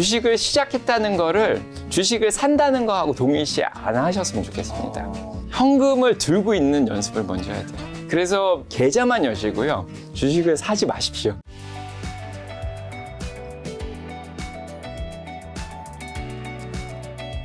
주식을 시작했다는 거를 주식을 산다는 거하고 동일시 안 하셨으면 좋겠습니다. 현금을 들고 있는 연습을 먼저 해야 돼요. 그래서 계좌만 여시고요. 주식을 사지 마십시오.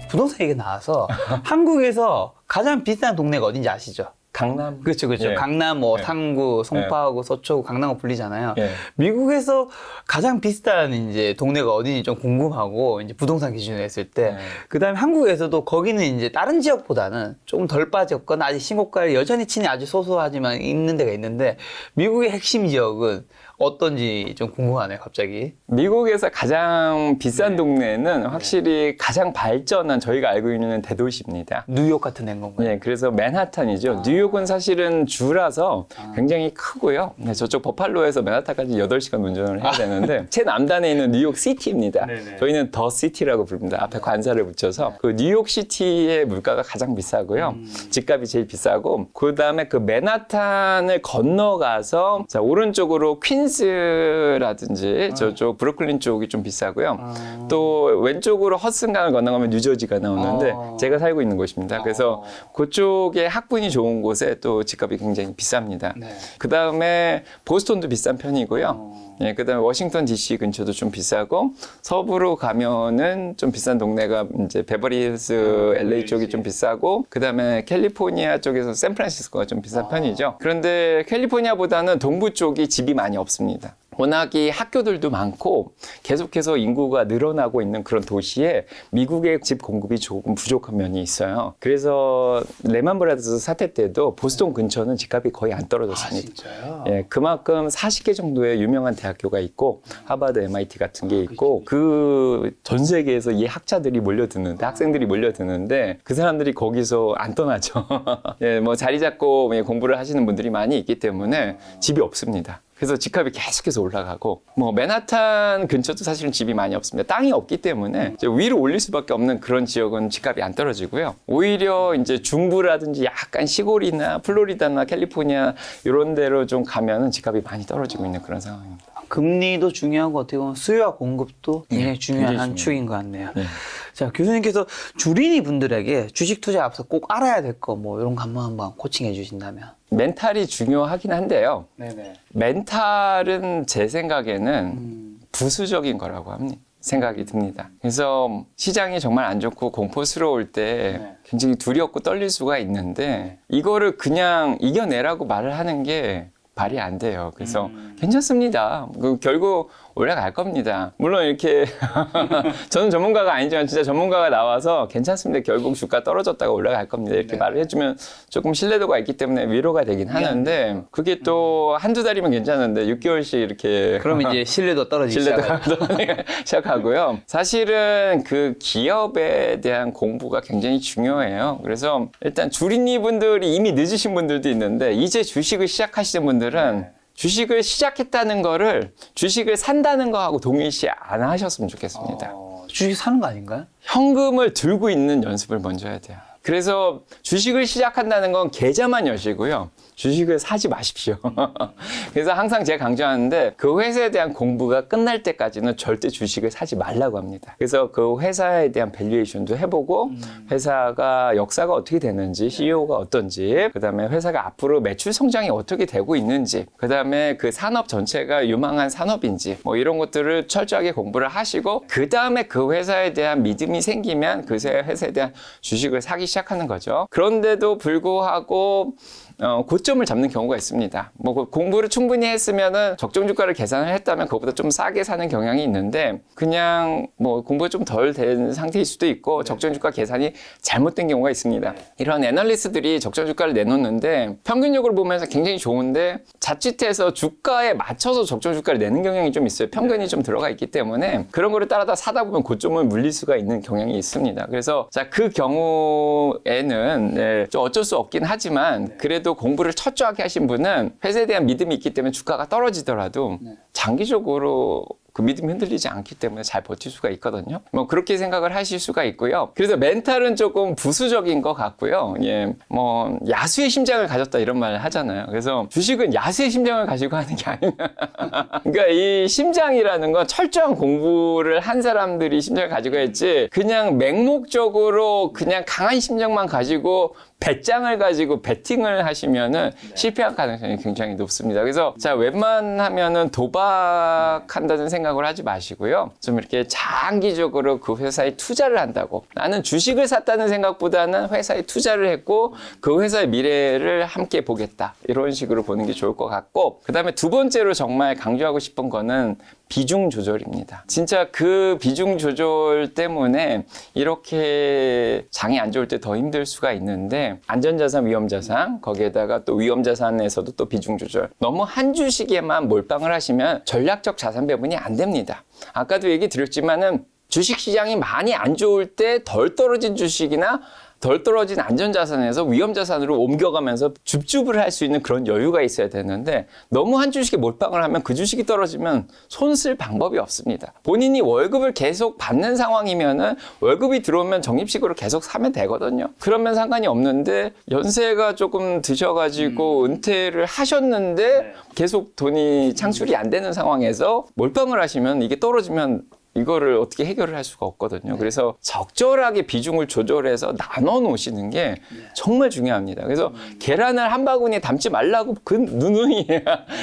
부동산 얘기 나와서 한국에서 가장 비싼 동네가 어딘지 아시죠? 강남. 그렇죠. 예. 강남, 뭐 예. 상구, 송파구, 서초구, 강남구 불리잖아요. 예. 미국에서 가장 비싼 이제 동네가 어딘지 좀 궁금하고 이제 부동산 기준으로 했을 때, 그다음에 한국에서도 거기는 이제 다른 지역보다는 조금 덜 빠졌거나 아직 신고가를 여전히 치니 아주 소소하지만 있는 데가 있는데 미국의 핵심 지역은 어떤지 좀 궁금하네요, 갑자기. 미국에서 가장 비싼 동네는 확실히 가장 발전한 저희가 알고 있는 대도시입니다. 뉴욕 같은 데인 건가요? 네, 그래서 맨하탄이죠. 뉴욕은 사실은 주라서 굉장히 크고요. 네, 저쪽 버팔로에서 맨하탄까지 8시간 운전을 해야 되는데 최남단에 있는 뉴욕 시티입니다. 네네. 저희는 더 시티라고 부릅니다. 앞에 관사를 붙여서 그 뉴욕 시티의 물가가 가장 비싸고요. 집값이 제일 비싸고 그다음에 그 맨하탄을 건너가서 자, 오른쪽으로 퀸스라든지 저쪽 브루클린 쪽이 좀 비싸고요. 또 왼쪽으로 허슨강을 건너가면 뉴저지가 나오는데 제가 살고 있는 곳입니다. 그래서 그쪽에 학군이 좋은 곳에 또 집값이 굉장히 비쌉니다. 네. 그 다음에 보스턴도 비싼 편이고요. 예, 그 다음에 워싱턴 DC 근처도 좀 비싸고 서부로 가면은 좀 비싼 동네가 이제 베버리힐스 LA 쪽이 좀 비싸고 그 다음에 캘리포니아 쪽에서 샌프란시스코가 좀 비싼 편이죠. 그런데 캘리포니아보다는 동부 쪽이 집이 많이 없습니다. 워낙에 학교들도 많고 계속해서 인구가 늘어나고 있는 그런 도시에 미국의 집 공급이 조금 부족한 면이 있어요. 그래서 레만 브라더스 사태 때도 보스턴 근처는 집값이 거의 안 떨어졌습니다. 진짜요? 예, 그만큼 40개 정도의 유명한 대학교가 있고 하버드, MIT 같은 게 있고 그 전 세계에서 이 학자들이 몰려드는데 학생들이 몰려드는데 그 사람들이 거기서 안 떠나죠. 예, 뭐 자리 잡고 공부를 하시는 분들이 많이 있기 때문에 집이 없습니다. 그래서 집값이 계속해서 올라가고 뭐 맨하탄 근처도 사실은 집이 많이 없습니다. 땅이 없기 때문에 이제 위로 올릴 수밖에 없는 그런 지역은 집값이 안 떨어지고요. 오히려 이제 중부라든지 약간 시골이나 플로리다나 캘리포니아 이런 데로 좀 가면은 집값이 많이 떨어지고 있는 그런 상황입니다. 금리도 중요하고 어떻게 보면 수요와 공급도 굉장히 중요한 굉장히 한 축인 것 같네요. 네. 자, 교수님께서 주린이 분들에게 주식 투자 앞서 꼭 알아야 될 거 뭐 이런 거 한번 코칭해 주신다면. 멘탈이 중요하긴 한데요. 네네. 멘탈은 제 생각에는 부수적인 거라고 합니다. 생각이 듭니다. 그래서 시장이 정말 안 좋고 공포스러울 때 굉장히 두렵고 떨릴 수가 있는데 이거를 그냥 이겨내라고 말을 하는 게 말이 안 돼요. 그래서 괜찮습니다. 결국 올라갈 겁니다. 물론 이렇게 저는 전문가가 아니지만 진짜 전문가가 나와서 괜찮습니다. 결국 주가 떨어졌다가 올라갈 겁니다. 이렇게 말을 해주면 조금 신뢰도가 있기 때문에 위로가 되긴 하는데 그게 또 한두 달이면 괜찮은데 6개월씩 이렇게 그러면 이제 신뢰도 떨어지기 신뢰도가 시작하고요. 사실은 그 기업에 대한 공부가 굉장히 중요해요. 그래서 일단 주린이 분들이 이미 늦으신 분들도 있는데 이제 주식을 시작하시는 분들은 주식을 시작했다는 거를 주식을 산다는 거하고 동일시 안 하셨으면 좋겠습니다. 주식 사는 거 아닌가요? 현금을 들고 있는 연습을 먼저 해야 돼요. 그래서 주식을 시작한다는 건 계좌만 여시고요. 주식을 사지 마십시오. 그래서 항상 제가 강조하는데 그 회사에 대한 공부가 끝날 때까지는 절대 주식을 사지 말라고 합니다. 그래서 그 회사에 대한 밸류에이션도 해보고 회사가 역사가 어떻게 되는지 CEO가 어떤지 그다음에 회사가 앞으로 매출 성장이 어떻게 되고 있는지 그다음에 그 산업 전체가 유망한 산업인지 뭐 이런 것들을 철저하게 공부를 하시고 그다음에 그 회사에 대한 믿음이 생기면 그 회사에 대한 주식을 사기 시작하는 거죠. 그런데도 불구하고 고점을 잡는 경우가 있습니다. 뭐 공부를 충분히 했으면은 적정 주가를 계산을 했다면 그것보다 좀 싸게 사는 경향이 있는데 그냥 뭐 공부가 좀 덜 된 상태일 수도 있고 적정 주가 계산이 잘못된 경우가 있습니다. 이런 애널리스트들이 적정 주가를 내놓는데 평균적으로 보면서 굉장히 좋은데 자칫해서 주가에 맞춰서 적정 주가를 내는 경향이 좀 있어요. 편견이 좀 들어가 있기 때문에 그런 거를 따라다 사다 보면 고점을 물릴 수가 있는 경향이 있습니다. 그래서 자, 그 경우에는 좀 어쩔 수 없긴 하지만 그래도 공부를 철저하게 하신 분은 회사에 대한 믿음이 있기 때문에 주가가 떨어지더라도 장기적으로 그 믿음이 흔들리지 않기 때문에 잘 버틸 수가 있거든요. 뭐 그렇게 생각을 하실 수가 있고요. 그래서 멘탈은 조금 부수적인 것 같고요. 예, 뭐 야수의 심장을 가졌다 이런 말을 하잖아요. 그래서 주식은 야수의 심장을 가지고 하는 게 아니냐. 그러니까 이 심장이라는 건 철저한 공부를 한 사람들이 심장을 가지고 했지, 그냥 맹목적으로 그냥 강한 심장만 가지고 배짱을 가지고 배팅을 하시면은 실패할 가능성이 굉장히 높습니다. 그래서 자, 웬만하면은 도박한다는 생각을 하지 마시고요. 좀 이렇게 장기적으로 그 회사에 투자를 한다고. 나는 주식을 샀다는 생각보다는 회사에 투자를 했고 그 회사의 미래를 함께 보겠다. 이런 식으로 보는 게 좋을 것 같고, 그다음에 두 번째로 정말 강조하고 싶은 거는 비중 조절입니다. 진짜 그 비중 조절 때문에 이렇게 장이 안 좋을 때 더 힘들 수가 있는데, 안전자산, 위험자산, 거기에다가 또 위험자산에서도 또 비중 조절. 너무 한 주식에만 몰빵을 하시면 전략적 자산 배분이 안 됩니다. 아까도 얘기 드렸지만은 주식시장이 많이 안 좋을 때 덜 떨어진 주식이나 덜 떨어진 안전자산에서 위험자산으로 옮겨가면서 줍줍을 할 수 있는 그런 여유가 있어야 되는데, 너무 한 주식에 몰빵을 하면 그 주식이 떨어지면 손 쓸 방법이 없습니다. 본인이 월급을 계속 받는 상황이면은 월급이 들어오면 적립식으로 계속 사면 되거든요. 그러면 상관이 없는데, 연세가 조금 드셔가지고 은퇴를 하셨는데 계속 돈이 창출이 안 되는 상황에서 몰빵을 하시면 이게 떨어지면 이거를 어떻게 해결을 할 수가 없거든요. 그래서 적절하게 비중을 조절해서 나눠 놓으시는 게 정말 중요합니다. 그래서 계란을 한 바구니에 담지 말라고 그 누누이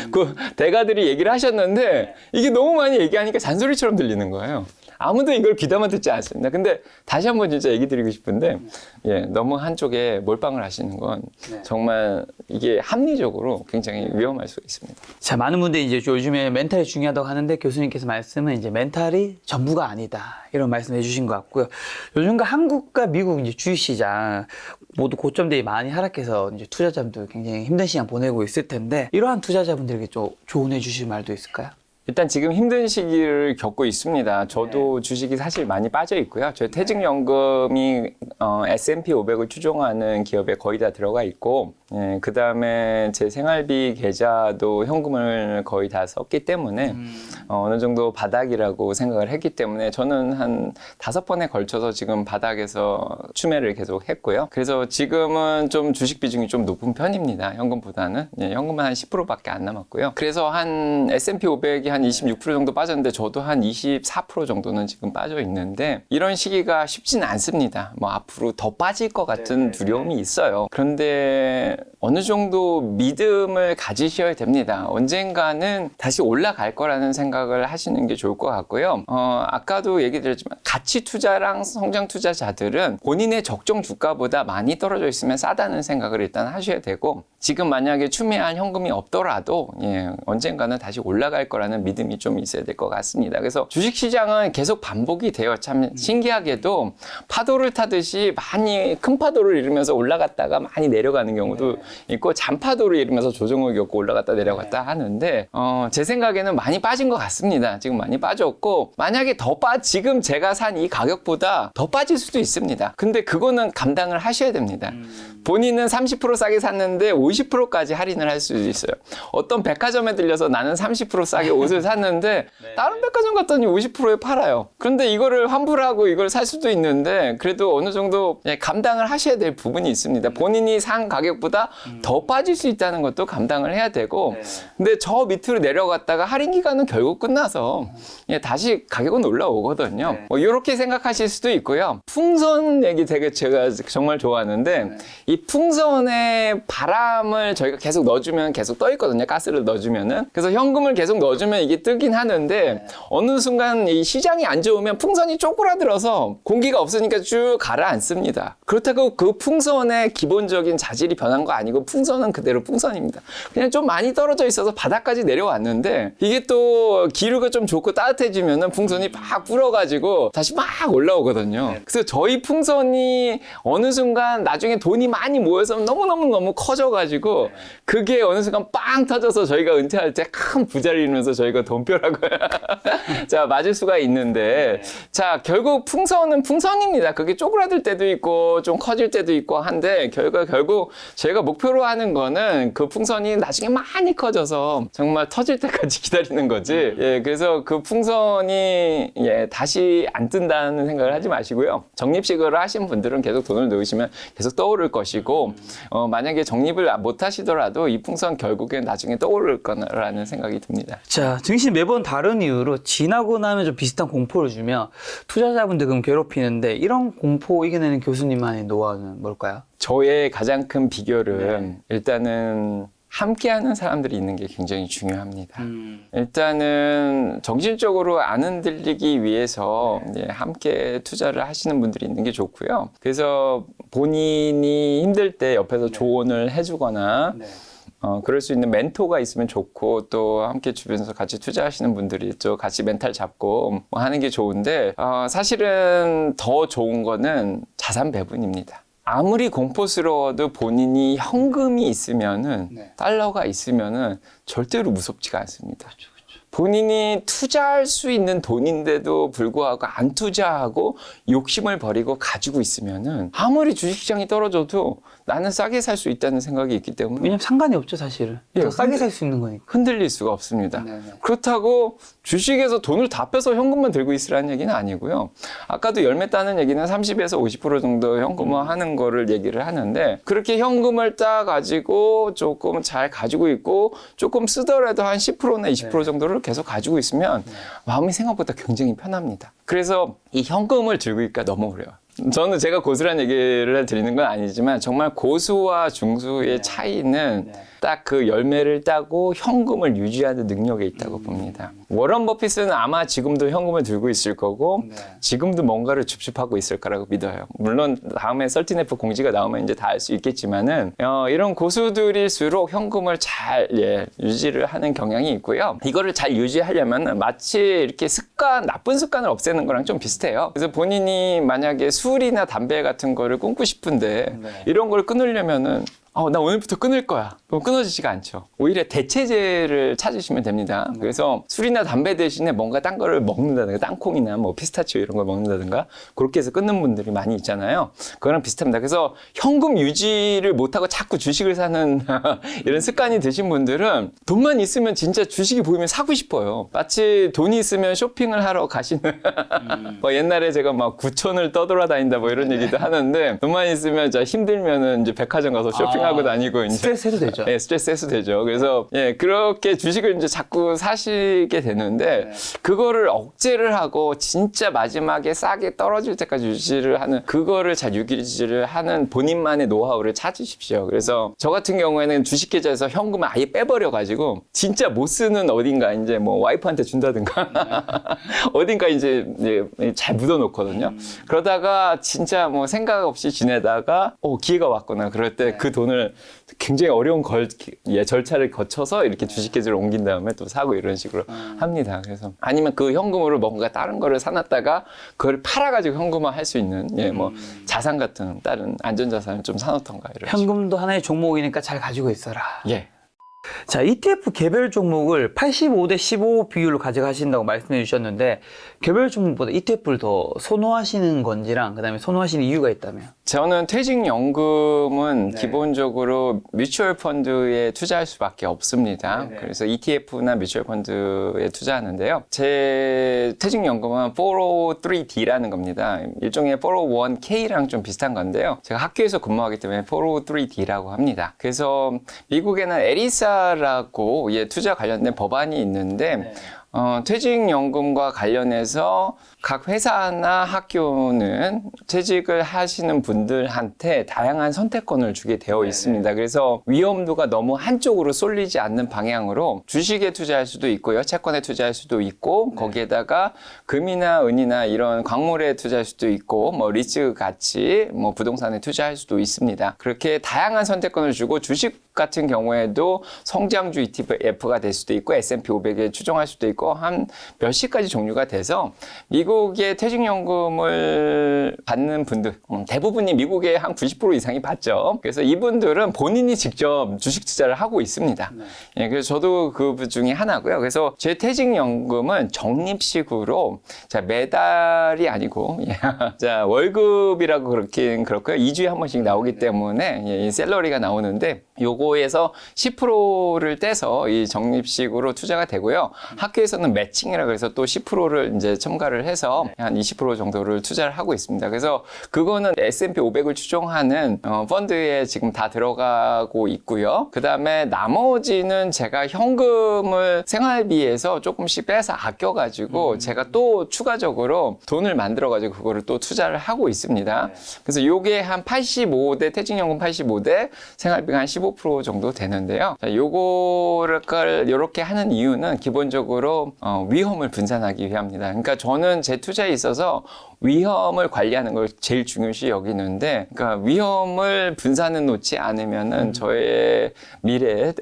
그 대가들이 얘기를 하셨는데, 이게 너무 많이 얘기하니까 잔소리처럼 들리는 거예요. 아무도 이걸 귀담아 듣지 않습니다. 근데 다시 한번 진짜 얘기 드리고 싶은데, 예, 너무 한쪽에 몰빵을 하시는 건 정말 이게 합리적으로 굉장히 위험할 수 있습니다. 자, 많은 분들이 이제 요즘에 멘탈이 중요하다고 하는데, 교수님께서 말씀은 이제 멘탈이 전부가 아니다, 이런 말씀 해주신 것 같고요. 요즘과 한국과 미국 이제 주식시장 모두 고점대에 많이 하락해서 이제 투자자분들 굉장히 힘든 시간 보내고 있을 텐데, 이러한 투자자분들에게 좀 조언해 주실 말도 있을까요? 일단 지금 힘든 시기를 겪고 있습니다. 저도 주식이 사실 많이 빠져 있고요. 저희 퇴직연금이 S&P 500을 추종하는 기업에 거의 다 들어가 있고, 예, 그 다음에 제 생활비 계좌도 현금을 거의 다 썼기 때문에 어느 정도 바닥이라고 생각을 했기 때문에 저는 한 5번에 걸쳐서 지금 바닥에서 추매를 계속 했고요. 그래서 지금은 좀 주식 비중이 좀 높은 편입니다. 현금보다는. 예, 현금은 한 10%밖에 안 남았고요. 그래서 한 S&P 500이 한 26% 정도 빠졌는데, 저도 한 24% 정도는 지금 빠져 있는데, 이런 시기가 쉽지는 않습니다. 뭐 앞으로 더 빠질 것 같은 두려움이 있어요. 그런데 어느 정도 믿음을 가지셔야 됩니다. 언젠가는 다시 올라갈 거라는 생각을 하시는 게 좋을 것 같고요. 아까도 얘기 드렸지만 가치 투자랑 성장 투자자들은 본인의 적정 주가보다 많이 떨어져 있으면 싸다는 생각을 일단 하셔야 되고, 지금 만약에 추매할 현금이 없더라도 예, 언젠가는 다시 올라갈 거라는 믿음이 좀 있어야 될 것 같습니다. 그래서 주식시장은 계속 반복이 돼요. 참 신기하게도 파도를 타듯이 많이 큰 파도를 일으면서 올라갔다가 많이 내려가는 경우도 있고, 잔파도를 일으면서 조정을 겪고 올라갔다 내려갔다 하는데, 제 생각에는 많이 빠진 것 같습니다. 지금 많이 빠졌고, 만약에 지금 제가 산 이 가격보다 더 빠질 수도 있습니다. 근데 그거는 감당을 하셔야 됩니다. 본인은 30% 싸게 샀는데 50%까지 할인을 할 수도 있어요. 어떤 백화점에 들려서 나는 30% 싸게 옷을 샀는데 다른 백화점 갔더니 50%에 팔아요. 그런데 이거를 환불하고 이걸 살 수도 있는데, 그래도 어느 정도 감당을 하셔야 될 부분이 있습니다. 본인이 산 가격보다 더 빠질 수 있다는 것도 감당을 해야 되고, 근데 저 밑으로 내려갔다가 할인 기간은 결국 끝나서 다시 가격은 올라오거든요. 뭐 이렇게 생각하실 수도 있고요. 풍선 얘기 되게 제가 정말 좋아하는데, 이 풍선에 바람을 저희가 계속 넣어주면 계속 떠 있거든요. 가스를 넣어주면은. 그래서 현금을 계속 넣어주면 이게 뜨긴 하는데, 어느 순간 이 시장이 안 좋으면 풍선이 쪼그라들어서 공기가 없으니까 쭉 가라앉습니다. 그렇다고 그 풍선의 기본적인 자질이 변한 거 아니고, 풍선은 그대로 풍선입니다. 그냥 좀 많이 떨어져 있어서 바닥까지 내려왔는데, 이게 또 기류가 좀 좋고 따뜻해지면은 풍선이 막 불어가지고 다시 막 올라오거든요. 그래서 저희 풍선이 어느 순간 나중에 돈이 많이 많이 모여서 너무 커져가지고 그게 어느 순간 빵 터져서 저희가 은퇴할 때 큰 부자를 이루면서 저희가 돈벼락을 자 맞을 수가 있는데 자 결국 풍선은 풍선입니다. 그게 쪼그라들 때도 있고 좀 커질 때도 있고 한데 결국 저희가 목표로 하는 거는 그 풍선이 나중에 많이 커져서 정말 터질 때까지 기다리는 거지. 예, 그래서 그 풍선이 다시 안 뜬다는 생각을 하지 마시고요. 적립식을 하신 분들은 계속 돈을 넣으시면 계속 떠오를 것이고 만약에 적립을 못 하시더라도 이 풍선 결국엔 나중에 떠오를 거라는 생각이 듭니다. 자, 증시 매번 다른 이유로 지나고 나면 좀 비슷한 공포를 주면 투자자분들 그럼 괴롭히는데 이런 공포 이겨내는 교수님만의 노하우는 뭘까요? 저의 가장 큰 비결은 일단은 함께하는 사람들이 있는 게 굉장히 중요합니다. 일단은 정신적으로 안 흔들리기 위해서 함께 투자를 하시는 분들이 있는 게 좋고요. 그래서 본인이 힘들 때 옆에서 조언을 해주거나 그럴 수 있는 멘토가 있으면 좋고 또 함께 주변에서 같이 투자하시는 분들이 있죠. 같이 멘탈 잡고 하는 게 좋은데 사실은 더 좋은 거는 자산 배분입니다. 아무리 공포스러워도 본인이 현금이 있으면은 달러가 있으면은 절대로 무섭지가 않습니다. 본인이 투자할 수 있는 돈인데도 불구하고 안 투자하고 욕심을 버리고 가지고 있으면은 아무리 주식시장이 떨어져도 나는 싸게 살 수 있다는 생각이 있기 때문에 왜냐면 상관이 없죠, 사실은. 더 싸게 살 수 있는 거니까. 흔들릴 수가 없습니다. 그렇다고 주식에서 돈을 다 빼서 현금만 들고 있으라는 얘기는 아니고요. 아까도 열매 따는 얘기는 30에서 50% 정도 현금화 하는 거를 얘기를 하는데 그렇게 현금을 따가지고 조금 잘 가지고 있고 조금 쓰더라도 한 10%나 20% 정도를 계속 가지고 있으면 마음이 생각보다 굉장히 편합니다. 그래서 이 현금을 들고 있기가 너무 어려워요. 저는 제가 고수란 얘기를 드리는 건 아니지만 정말 고수와 중수의 차이는 딱 그 열매를 따고 현금을 유지하는 능력에 있다고 봅니다. 워런 버핏은 아마 지금도 현금을 들고 있을 거고 지금도 뭔가를 줍줍하고 있을 거라고 믿어요. 물론 다음에 설티네프 공지가 나오면 이제 다 알 수 있겠지만은 이런 고수들일수록 현금을 잘 유지를 하는 경향이 있고요. 이거를 잘 유지하려면 마치 이렇게 나쁜 습관을 없애는 거랑 좀 비슷해요. 그래서 본인이 만약에 술이나 담배 같은 거를 끊고 싶은데 이런 걸 끊으려면은 나 오늘부터 끊을 거야. 그럼 끊어지지가 않죠. 오히려 대체제를 찾으시면 됩니다. 그래서 술이나 담배 대신에 뭔가 딴 거를 먹는다든가 땅콩이나 뭐 피스타치오 이런 걸 먹는다든가 그렇게 해서 끊는 분들이 많이 있잖아요. 그거랑 비슷합니다. 그래서 현금 유지를 못하고 자꾸 주식을 사는 이런 습관이 드신 분들은 돈만 있으면 진짜 주식이 보이면 사고 싶어요. 마치 돈이 있으면 쇼핑을 하러 가시는 뭐 옛날에 제가 막 9천을 떠돌아다닌다 뭐 이런 얘기도 하는데 돈만 있으면 힘들면은 이제 백화점 가서 쇼핑 하고 다니고 이제 스트레스 해도 되죠. 스트레스 해소 되죠. 그래서 그렇게 주식을 이제 자꾸 사시게 되는데 그거를 억제를 하고 진짜 마지막에 싸게 떨어질 때까지 유지를 하는 그거를 잘 유지를 하는 본인만의 노하우를 찾으십시오. 그래서 저 같은 경우에는 주식 계좌에서 현금을 아예 빼버려 가지고 진짜 못 쓰는 어딘가 이제 뭐 와이프한테 준다든가 어딘가 이제 잘 묻어놓거든요. 그러다가 진짜 뭐 생각 없이 지내다가 기회가 왔거나 그럴 때 그 돈을 굉장히 어려운 절차를 거쳐서 이렇게 주식 계좌를 옮긴 다음에 또 사고 이런 식으로 합니다. 그래서 아니면 그 현금으로 뭔가 다른 거를 사놨다가 그걸 팔아가지고 현금화 할 수 있는 뭐 자산 같은 다른 안전자산을 좀 사놓던가 이런 현금도 하나의 종목이니까 잘 가지고 있어라. 자, ETF 개별 종목을 85대 15 비율로 가져가신다고 말씀해 주셨는데 개별 종목보다 ETF를 더 선호하시는 건지랑 그다음에 선호하시는 이유가 있다면? 저는 퇴직연금은 기본적으로 뮤추얼 펀드에 투자할 수밖에 없습니다. 그래서 ETF나 뮤추얼 펀드에 투자하는데요. 제 퇴직연금은 403D라는 겁니다. 일종의 401K랑 좀 비슷한 건데요. 제가 학교에서 근무하기 때문에 403D라고 합니다. 그래서 미국에는 에리사라고 투자 관련된 법안이 있는데 퇴직연금과 관련해서 각 회사나 학교는 퇴직을 하시는 분들한테 다양한 선택권을 주게 되어 있습니다. 그래서 위험도가 너무 한쪽으로 쏠리지 않는 방향으로 주식에 투자할 수도 있고요. 채권에 투자할 수도 있고 거기에다가 금이나 은이나 이런 광물에 투자할 수도 있고 뭐 리츠 가치, 뭐 부동산에 투자할 수도 있습니다. 그렇게 다양한 선택권을 주고 주식 같은 경우에도 성장주 ETF가 될 수도 있고 S&P 500에 추종할 수도 있고 한 몇십 가지 종류가 돼서 미국의 퇴직연금을 받는 분들 대부분이 미국의 한 90% 이상이 받죠. 그래서 이분들은 본인이 직접 주식 투자를 하고 있습니다. 예, 그래서 저도 그 중에 하나고요. 그래서 제 퇴직연금은 적립식으로 자 매달이 아니고 자 월급이라고 그렇긴 그렇고요. 2주에 한 번씩 나오기 때문에 이 샐러리가 나오는데 요거에서 10%를 떼서 이 적립식으로 투자가 되고요. 학교에서는 매칭이라 그래서 또 10%를 이제 첨가를 해서 한 20% 정도를 투자를 하고 있습니다. 그래서 그거는 S&P 500을 추종하는 펀드에 지금 다 들어가고 있고요. 그 다음에 나머지는 제가 현금을 생활비에서 조금씩 빼서 아껴가지고 제가 또 추가적으로 돈을 만들어가지고 그거를 또 투자를 하고 있습니다. 그래서 요게 한 85대, 퇴직연금 85대, 생활비가 한 15% 정도 되는데요. 자, 요거를 이렇게 하는 이유는 기본적으로 위험을 분산하기 위함입니다. 그러니까 저는 제 투자에 있어서 위험을 관리하는 걸 제일 중요시 여기는데, 그러니까 위험을 분산해 놓지 않으면은 저의 미래,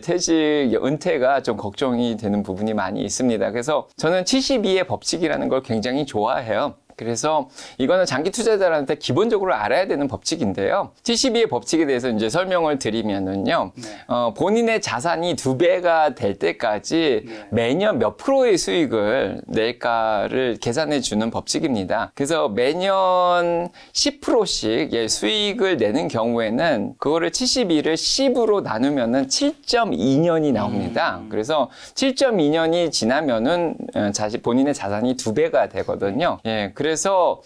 퇴직, 은퇴가 좀 걱정이 되는 부분이 많이 있습니다. 그래서 저는 72의 법칙이라는 걸 굉장히 좋아해요. 그래서 이거는 장기 투자자들한테 기본적으로 알아야 되는 법칙인데요. 72의 법칙에 대해서 이제 설명을 드리면은요, 본인의 자산이 2배가 될 때까지 매년 몇 프로의 수익을 낼까를 계산해 주는 법칙입니다. 그래서 매년 10%씩 수익을 내는 경우에는 그거를 72를 10으로 나누면은 7.2년이 나옵니다. 그래서 7.2년이 지나면은 본인의 자산이 2배가 되거든요. 예, 그래서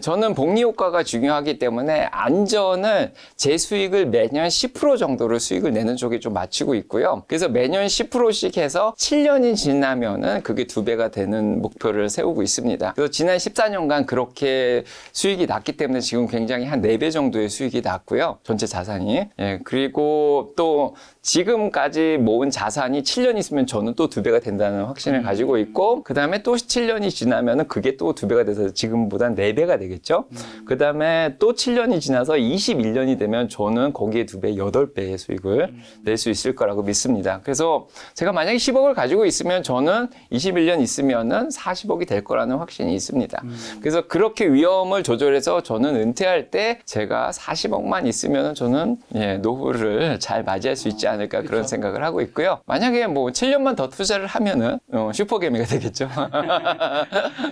저는 복리 효과가 중요하기 때문에 안전을 제 수익을 매년 10% 정도를 수익을 내는 쪽에 좀 맞추고 있고요. 그래서 매년 10%씩 해서 7년이 지나면은 그게 2배가 되는 목표를 세우고 있습니다. 그래서 지난 14년간 그렇게 수익이 났기 때문에 지금 굉장히 한 4배 정도의 수익이 났고요. 전체 자산이. 그리고 또 지금까지 모은 자산이 7년 있으면 저는 또 2배가 된다는 확신을 가지고 있고, 그 다음에 또 7년이 지나면은 그게 또 2배가 돼서 지금보다 4배가 되겠죠. 그 다음에 또 7년이 지나서 21년이 되면 저는 거기에 2배, 8배의 수익을 낼 수 있을 거라고 믿습니다. 그래서 제가 만약에 10억을 가지고 있으면 저는 21년 있으면은 40억이 될 거라는 확신이 있습니다. 그래서 그렇게 위험을 조절해서 저는 은퇴할 때 제가 40억만 있으면은 저는 노후를 잘 맞이할 수 있지 않을까 그런 생각을 하고 있고요. 만약에 뭐 7년만 더 투자를 하면은 슈퍼개미가 되겠죠.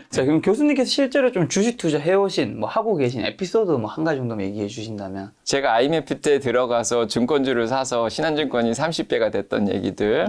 자, 그럼 교수님께서 실제로 좀 주식 투자 해오신, 하고 계신 에피소드 한 가지 정도만 얘기해 주신다면. 제가 IMF 때 들어가서 증권주를 사서 신한증권이 30배가 됐던 얘기들.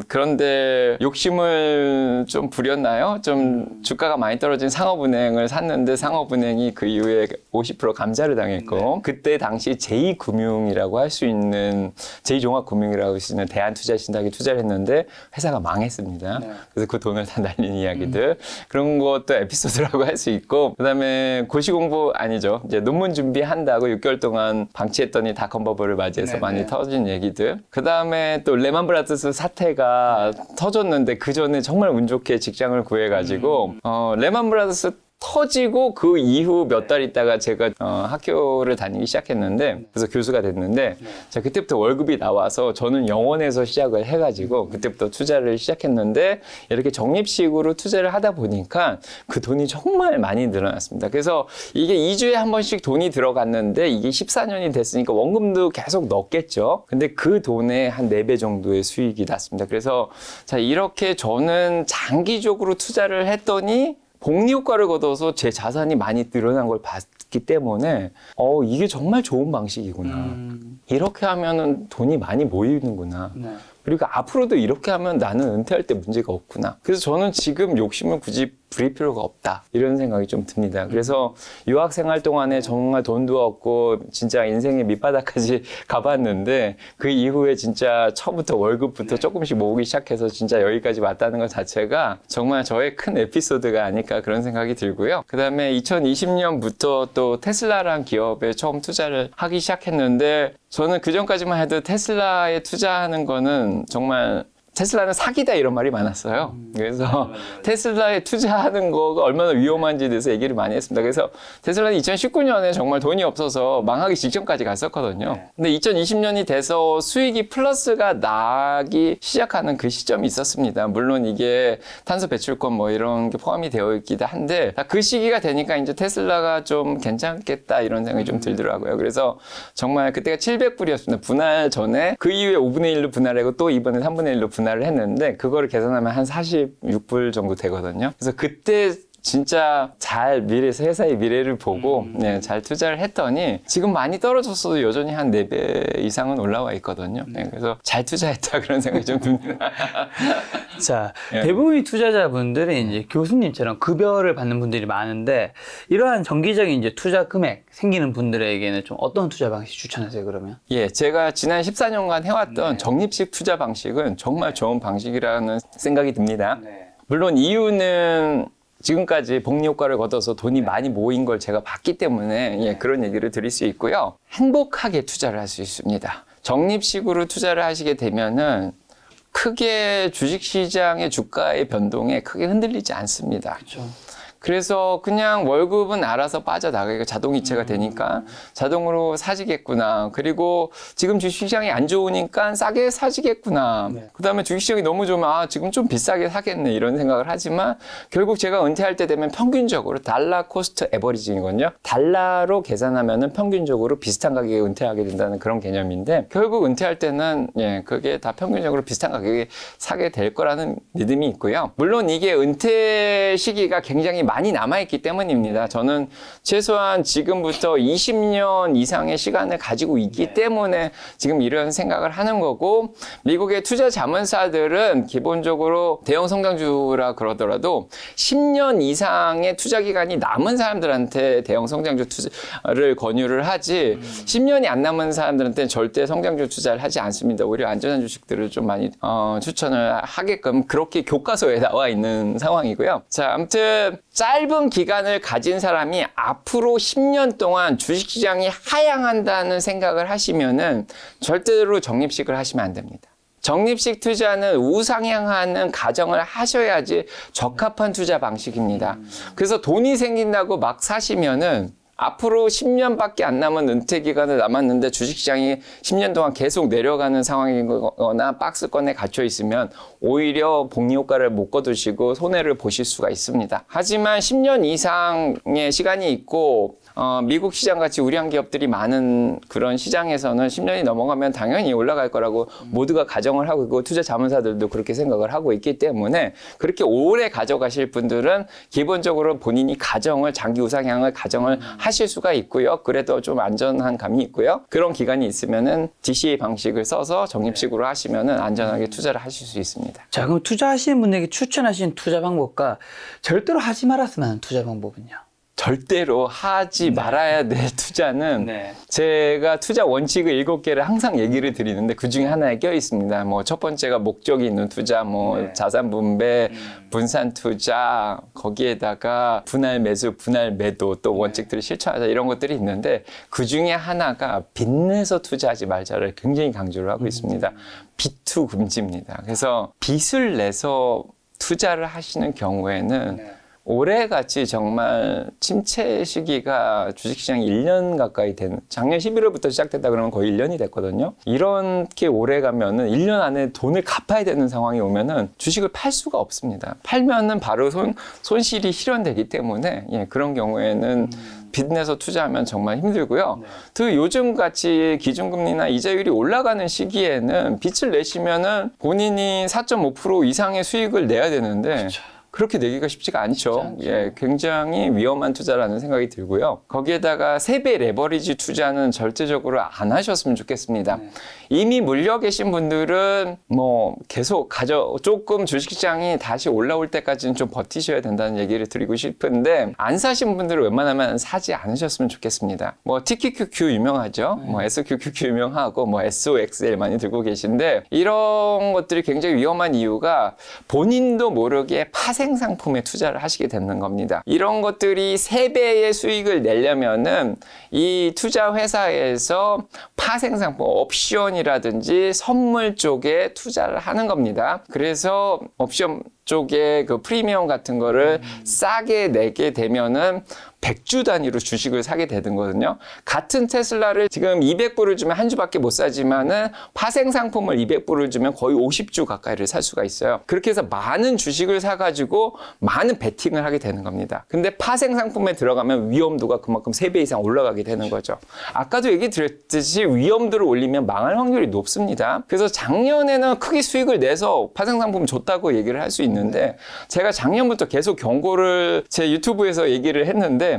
그런데 욕심을 좀 부렸나요? 좀 주가가 많이 떨어진 상업은행을 샀는데 상업은행이 그 이후에 50% 감자를 당했고, 그때 당시 제2금융이라고 할 수 있는, 제2종합금융이라고 할 수 있는 대한투자신탁에 투자를 했는데 회사가 망했습니다. 그래서 그 돈을 다 날린 이야기들. 그런 것도 에피소드라고 할 수 있고, 그 다음에 고시 공부 아니죠. 이제 논문 준비한다고 6개월 동안 방치했더니 닷컴 버블을 맞이해서 많이 터진 얘기들. 그 다음에 또 레만 브라더스 사태가 터졌는데 그 전에 정말 운 좋게 직장을 구해가지고, 레만 브라더스 터지고 그 이후 몇 달 있다가 제가 학교를 다니기 시작했는데, 그래서 교수가 됐는데, 자, 그때부터 월급이 나와서 저는 영원에서 시작을 해가지고 그때부터 투자를 시작했는데, 이렇게 적립식으로 투자를 하다 보니까 그 돈이 정말 많이 늘어났습니다. 그래서 이게 2주에 한 번씩 돈이 들어갔는데 이게 14년이 됐으니까 원금도 계속 넣겠죠. 근데 그 돈에 한 4배 정도의 수익이 났습니다. 그래서 자, 이렇게 저는 장기적으로 투자를 했더니 복리 효과를 거둬서 제 자산이 많이 늘어난 걸 봤기 때문에 이게 정말 좋은 방식이구나. 이렇게 하면은 돈이 많이 모이는구나. 그리고 앞으로도 이렇게 하면 나는 은퇴할 때 문제가 없구나. 그래서 저는 지금 욕심을 굳이 부릴 필요가 없다. 이런 생각이 좀 듭니다. 그래서 유학 생활 동안에 정말 돈도 없고 진짜 인생의 밑바닥까지 가봤는데, 그 이후에 진짜 처음부터 월급부터 조금씩 모으기 시작해서 진짜 여기까지 왔다는 것 자체가 정말 저의 큰 에피소드가 아닐까 그런 생각이 들고요. 그 다음에 2020년부터 또 테슬라라는 기업에 처음 투자를 하기 시작했는데, 저는 그 전까지만 해도 테슬라에 투자하는 거는 정말 테슬라는 사기다 이런 말이 많았어요. 그래서 테슬라에 투자하는 거가 얼마나 위험한지에 대해서 얘기를 많이 했습니다. 그래서 테슬라는 2019년에 정말 돈이 없어서 망하기 직전까지 갔었거든요. 근데 2020년이 돼서 수익이 플러스가 나기 시작하는 그 시점이 있었습니다. 물론 이게 탄소 배출권 뭐 이런 게 포함이 되어 있기도 한데 그 시기가 되니까 이제 테슬라가 좀 괜찮겠다 이런 생각이 좀 들더라고요. 그래서 정말 그때가 700불이었습니다. 분할 전에 그 이후에 5분의 1로 분할하고 또 이번에 3분의 1로 분할을 했는데 그거를 계산하면 한 46불 정도 되거든요. 그래서 그때 진짜 잘 회사의 미래를 보고 네, 잘 투자를 했더니 지금 많이 떨어졌어도 여전히 한 4배 이상은 올라와 있거든요. 네, 그래서 잘 투자했다 그런 생각이 좀 듭니다. 자, 예. 대부분의 투자자분들이 이제 교수님처럼 급여를 받는 분들이 많은데 이러한 정기적인 이제 투자 금액 생기는 분들에게는 좀 어떤 투자 방식 추천하세요, 그러면? 예, 제가 지난 14년간 해왔던 적립식 투자 방식은 정말 좋은 방식이라는 생각이 듭니다. 물론 이유는 지금까지 복리 효과를 거둬서 돈이 많이 모인 걸 제가 봤기 때문에 예, 그런 얘기를 드릴 수 있고요. 행복하게 투자를 할 수 있습니다. 적립식으로 투자를 하시게 되면은 크게 주식시장의 주가의 변동에 크게 흔들리지 않습니다. 그렇죠. 그래서 그냥 월급은 알아서 빠져나가기가 자동이체가 되니까 자동으로 사지겠구나. 그리고 지금 주식시장이 안 좋으니까 싸게 사지겠구나. 네. 그다음에 주식시장이 너무 좋으면 아 지금 좀 비싸게 사겠네 이런 생각을 하지만 결국 제가 은퇴할 때 되면 평균적으로 달러 코스트 에버리징이거든요. 달러로 계산하면은 평균적으로 비슷한 가격에 은퇴하게 된다는 그런 개념인데 결국 은퇴할 때는 예 그게 다 평균적으로 비슷한 가격에 사게 될 거라는 믿음이 있고요. 물론 이게 은퇴 시기가 굉장히 많이 남아있기 때문입니다. 저는 최소한 지금부터 20년 이상의 시간을 가지고 있기 때문에 지금 이런 생각을 하는 거고 미국의 투자 자문사들은 기본적으로 대형 성장주라 그러더라도 10년 이상의 투자 기간이 남은 사람들한테 대형 성장주 투자를 권유를 하지 10년이 안 남은 사람들한테는 절대 성장주 투자를 하지 않습니다. 오히려 안전한 주식들을 좀 많이 추천을 하게끔 그렇게 교과서에 나와 있는 상황이고요. 자, 아무튼 짧은 기간을 가진 사람이 앞으로 10년 동안 주식시장이 하향한다는 생각을 하시면은 절대로 적립식을 하시면 안 됩니다. 적립식 투자는 우상향하는 가정을 하셔야지 적합한 투자 방식입니다. 그래서 돈이 생긴다고 막 사시면은 앞으로 10년밖에 안 남은 은퇴 기간을 남았는데 주식시장이 10년 동안 계속 내려가는 상황이거나 박스권에 갇혀 있으면 오히려 복리 효과를 못 거두시고 손해를 보실 수가 있습니다. 하지만 10년 이상의 시간이 있고 미국 시장 같이 우량 기업들이 많은 그런 시장에서는 10년이 넘어가면 당연히 올라갈 거라고 모두가 가정을 하고 있고 투자 자문사들도 그렇게 생각을 하고 있기 때문에 그렇게 오래 가져가실 분들은 기본적으로 본인이 가정을 장기 우상향을 가정을 하실 수가 있고요. 그래도 좀 안전한 감이 있고요. 그런 기간이 있으면은 DCA 방식을 써서 적립식으로 하시면은 안전하게 투자를 하실 수 있습니다. 자, 그럼 투자하시는 분에게 추천하신 투자 방법과 절대로 하지 말았으면 하는 투자 방법은요? 절대로 하지 말아야 될 투자는 제가 투자 원칙을 7개를 항상 얘기를 드리는데 그 중에 하나에 껴 있습니다. 뭐 첫 번째가 목적이 있는 투자, 뭐 자산 분배, 분산 투자, 거기에다가 분할 매수, 분할 매도 또 원칙들을 실천하자 이런 것들이 있는데 그 중에 하나가 빚내서 투자하지 말자를 굉장히 강조를 하고 있습니다. 빚투 금지입니다. 그래서 빚을 내서 투자를 하시는 경우에는 올해같이 정말 침체 시기가 주식시장이 1년 가까이 된 작년 11월부터 시작됐다 그러면 거의 1년이 됐거든요. 이렇게 오래 가면은 1년 안에 돈을 갚아야 되는 상황이 오면은 주식을 팔 수가 없습니다. 팔면은 바로 손실이 실현되기 때문에 예, 그런 경우에는 빚 내서 투자하면 정말 힘들고요. 또 요즘같이 기준금리나 이자율이 올라가는 시기에는 빚을 내시면은 본인이 4.5% 이상의 수익을 내야 되는데 그렇게 내기가 쉽지가 않죠. 예, 굉장히 위험한 투자라는 생각이 들고요. 거기에다가 3배 레버리지 투자는 절대적으로 안 하셨으면 좋겠습니다. 이미 물려 계신 분들은 뭐 계속 조금 주식시장이 다시 올라올 때까지는 좀 버티셔야 된다는 얘기를 드리고 싶은데 안 사신 분들은 웬만하면 사지 않으셨으면 좋겠습니다. 뭐 TQQQ 유명하죠. 뭐 SQQQ 유명하고 뭐 SOXL 많이 들고 계신데 이런 것들이 굉장히 위험한 이유가 본인도 모르게 파생 파생 상품에 투자를 하시게 되는 겁니다. 이런 것들이 3배의 수익을 내려면은 이 투자 회사에서 파생 상품, 옵션이라든지 선물 쪽에 투자를 하는 겁니다. 그래서 옵션 쪽에 그 프리미엄 같은 거를 싸게 내게 되면은 100주 단위로 주식을 사게 되는 거거든요. 같은 테슬라를 지금 200불을 주면 한 주밖에 못 사지만은 파생 상품을 200불을 주면 거의 50주 가까이를 살 수가 있어요. 그렇게 해서 많은 주식을 사가지고 많은 베팅을 하게 되는 겁니다. 근데 파생 상품에 들어가면 위험도가 그만큼 3배 이상 올라가게 되는 거죠. 아까도 얘기 드렸듯이 위험도를 올리면 망할 확률이 높습니다. 그래서 작년에는 크게 수익을 내서 파생 상품 좋다고 얘기를 할 수 있는데 제가 작년부터 계속 경고를 제 유튜브에서 얘기를 했는데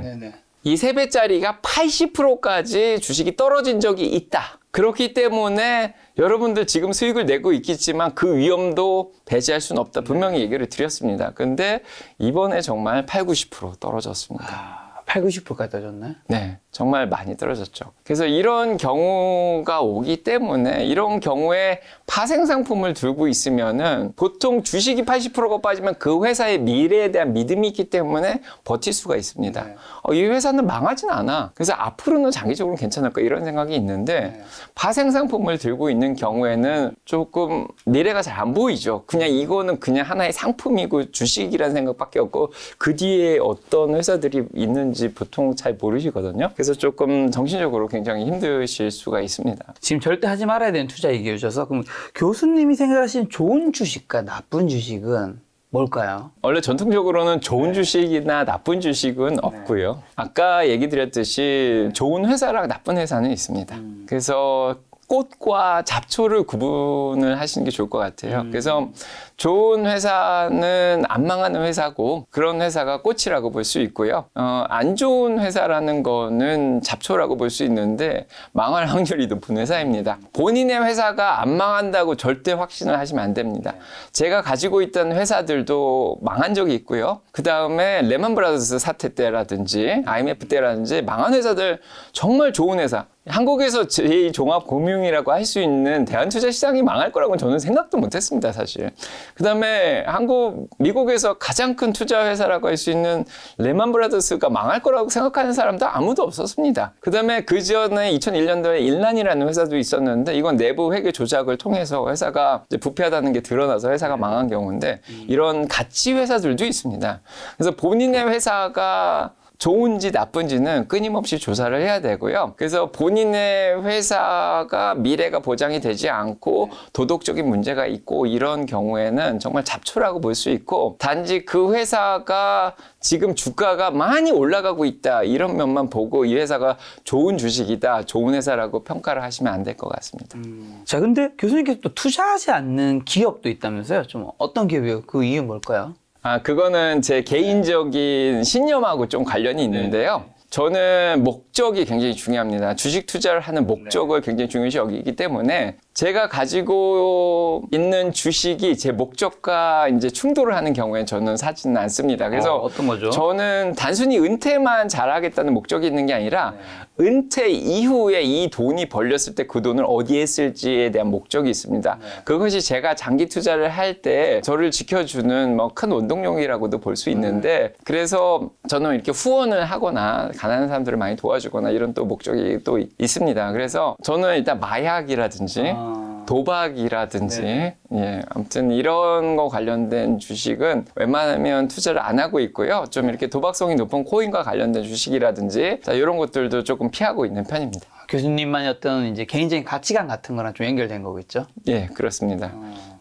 이 3배짜리가 80%까지 주식이 떨어진 적이 있다. 그렇기 때문에 여러분들 지금 수익을 내고 있겠지만 그 위험도 배제할 수는 없다. 분명히 얘기를 드렸습니다. 근데 이번에 정말 80-90% 떨어졌습니다. 80-90%까지 떨어졌나요? 네, 정말 많이 떨어졌죠. 그래서 이런 경우가 오기 때문에 이런 경우에 파생 상품을 들고 있으면은 보통 주식이 80%가 빠지면 그 회사의 미래에 대한 믿음이 있기 때문에 버틸 수가 있습니다. 네. 이 회사는 망하진 않아. 그래서 앞으로는 장기적으로 괜찮을 거 이런 생각이 있는데 네. 파생 상품을 들고 있는 경우에는 조금 미래가 잘 안 보이죠. 그냥 이거는 그냥 하나의 상품이고 주식이라는 생각밖에 없고 그 뒤에 어떤 회사들이 있는지 보통 잘 모르시거든요. 그래서 조금 정신적으로 굉장히 힘드실 수가 있습니다. 지금 절대 하지 말아야 되는 투자 얘기해 주셔서 그럼 교수님이 생각하시는 좋은 주식과 나쁜 주식은 뭘까요? 원래 전통적으로는 좋은 주식이나 나쁜 주식은 없고요. 아까 얘기 드렸듯이 좋은 회사랑 나쁜 회사는 있습니다. 그래서 꽃과 잡초를 구분을 하시는 게 좋을 것 같아요. 그래서 좋은 회사는 안 망하는 회사고 그런 회사가 꽃이라고 볼 수 있고요. 안 좋은 회사라는 거는 잡초라고 볼 수 있는데 망할 확률이 높은 회사입니다. 본인의 회사가 안 망한다고 절대 확신을 하시면 안 됩니다. 제가 가지고 있던 회사들도 망한 적이 있고요. 그 다음에 레먼 브라더스 사태 때라든지 IMF 때라든지 망한 회사들 정말 좋은 회사 한국에서 제2종합금융이라고 할 수 있는 대한투자시장이 망할 거라고는 저는 생각도 못했습니다, 사실. 그 다음에 미국에서 가장 큰 투자회사라고 할 수 있는 레먼 브라더스가 망할 거라고 생각하는 사람도 아무도 없었습니다. 그 다음에 그 전에 2001년도에 일란이라는 회사도 있었는데 이건 내부 회계 조작을 통해서 회사가 이제 부패하다는 게 드러나서 회사가 망한 경우인데 이런 가치 회사들도 있습니다. 그래서 본인의 회사가 좋은지 나쁜지는 끊임없이 조사를 해야 되고요. 그래서 본인의 회사가 미래가 보장이 되지 않고 도덕적인 문제가 있고 이런 경우에는 정말 잡초라고 볼 수 있고 단지 그 회사가 지금 주가가 많이 올라가고 있다 이런 면만 보고 이 회사가 좋은 주식이다, 좋은 회사라고 평가를 하시면 안 될 것 같습니다. 자, 근데 교수님께서 또 투자하지 않는 기업도 있다면서요? 좀 어떤 기업이요? 그 이유는 뭘까요? 그거는 제 개인적인 신념하고 좀 관련이 있는데요. 저는 목적이 굉장히 중요합니다. 주식 투자를 하는 목적을 굉장히 중요시 여기기 때문에 제가 가지고 있는 주식이 제 목적과 이제 충돌을 하는 경우에 저는 사지는 않습니다. 그래서 어떤 거죠? 저는 단순히 은퇴만 잘하겠다는 목적이 있는 게 아니라 은퇴 이후에 이 돈이 벌렸을 때 그 돈을 어디에 쓸지에 대한 목적이 있습니다. 그것이 제가 장기 투자를 할 때 저를 지켜주는 뭐 큰 원동력이라고도 볼 수 있는데 그래서 저는 이렇게 후원을 하거나 가난한 사람들을 많이 도와주거나 이런 또 목적이 또 있습니다. 그래서 저는 일단 마약이라든지 도박이라든지 예, 아무튼 이런 거 관련된 주식은 웬만하면 투자를 안 하고 있고요. 좀 이렇게 도박성이 높은 코인과 관련된 주식이라든지 자, 이런 것들도 조금 피하고 있는 편입니다. 교수님만의 어떤 이제 개인적인 가치관 같은 거랑 좀 연결된 거겠죠? 예, 그렇습니다.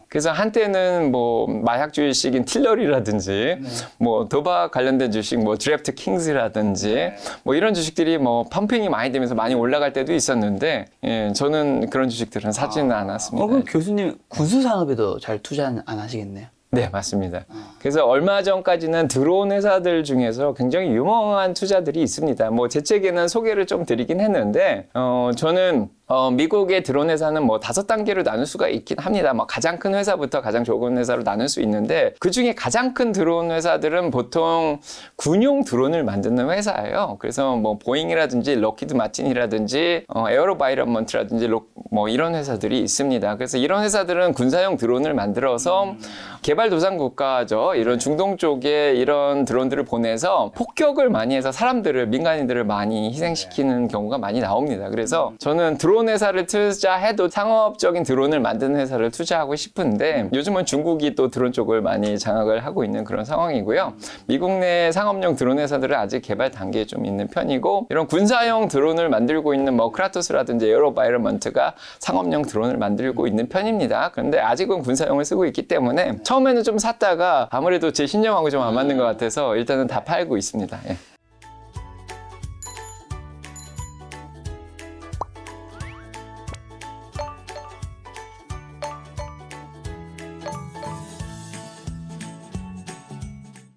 그래서 한때는 뭐 마약 주식인 틸러리라든지 뭐 도박 관련된 주식 뭐 드래프트 킹스라든지 뭐 이런 주식들이 뭐 펌핑이 많이 되면서 많이 올라갈 때도 있었는데 예, 저는 그런 주식들은 사지는 않았습니다. 그럼 교수님 군수 산업에도 잘 투자 안 하시겠네요? 네, 맞습니다. 그래서 얼마 전까지는 들어온 회사들 중에서 굉장히 유명한 투자들이 있습니다. 뭐 제 책에는 소개를 좀 드리긴 했는데 저는 미국의 드론 회사는 뭐 5단계로 나눌 수가 있긴 합니다. 뭐 가장 큰 회사부터 가장 적은 회사로 나눌 수 있는데 그 중에 가장 큰 드론 회사들은 보통 군용 드론을 만드는 회사예요. 그래서 뭐 보잉이라든지 럭키드 마틴이라든지 에어로바이런먼트라든지 뭐 이런 회사들이 있습니다. 그래서 이런 회사들은 군사용 드론을 만들어서 개발도상국가죠. 이런 중동 쪽에 이런 드론들을 보내서 폭격을 많이 해서 사람들을 민간인들을 많이 희생시키는 경우가 많이 나옵니다. 그래서 저는 드론 회사를 투자해도 상업적인 드론을 만드는 회사를 투자하고 싶은데 요즘은 중국이 또 드론 쪽을 많이 장악을 하고 있는 그런 상황이고요. 미국 내 상업용 드론 회사들은 아직 개발 단계에 좀 있는 편이고 이런 군사용 드론을 만들고 있는 뭐 크라토스라든지 에어로바이런먼트가 상업용 드론을 만들고 있는 편입니다. 그런데 아직은 군사용을 쓰고 있기 때문에 처음에는 좀 샀다가 아무래도 제 신념하고 좀 안 맞는 것 같아서 일단은 다 팔고 있습니다. 예.